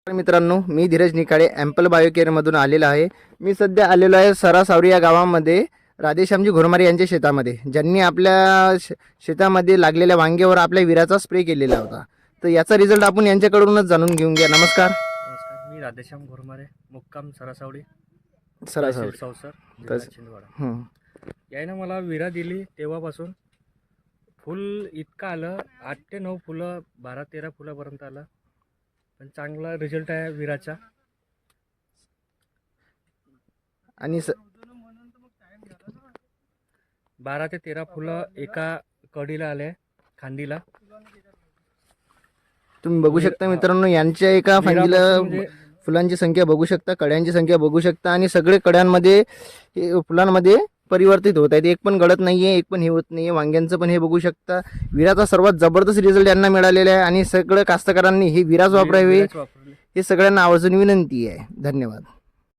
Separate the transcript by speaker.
Speaker 1: मित्रांनो, मी धीरज निकाळे ॲम्पल बायोकेअरमधून आलेलो आहे. मी सध्या आलेलो आहे सरासावरी या गावामध्ये राधेश्यामजी घोरमारे यांच्या शेतामध्ये, ज्यांनी आपल्या शेतामध्ये लागलेल्या वांग्यावर आपल्या विराचा स्प्रे केलेला होता. तर याचा रिझल्ट आपण यांच्याकडूनच जाणून घेऊन घ्या. नमस्कार.
Speaker 2: मी राधेश्याम घोरमारे, मुक्काम सरासावडी,
Speaker 1: सरासावरी
Speaker 2: चौसर, जिल्हा छिंदवाडा. याने मला विरा दिली तेव्हापासून फुल इतकं आलं, 8 ते 9 फुलं, 12-13 फुलापर्यंत आलं. पण चांगला रिझल्ट आहे विराचा.
Speaker 1: आणि
Speaker 2: 12 ते 13 फुलं एका कडीला आले, खांदीला.
Speaker 1: तुम्ही बघू शकता मित्रांनो, यांच्या एका फांदीला फुलांची संख्या बघू शकता, कड्यांची संख्या बघू शकता, आणि सगळे कड्यांमध्ये फुलांमध्ये परिवर्तित होत आहेत. एक पण गळत नाहीये, एक पण हे होत नाहीये. वांग्यांचं पण हे बघू शकता. विराचा सर्वात जबरदस्त रिझल्ट यांना मिळालेला आहे, आणि सगळ्या कास्तकारांनी हे विराच वापरावे हे सगळ्यांना आवर्जून विनंती आहे. धन्यवाद.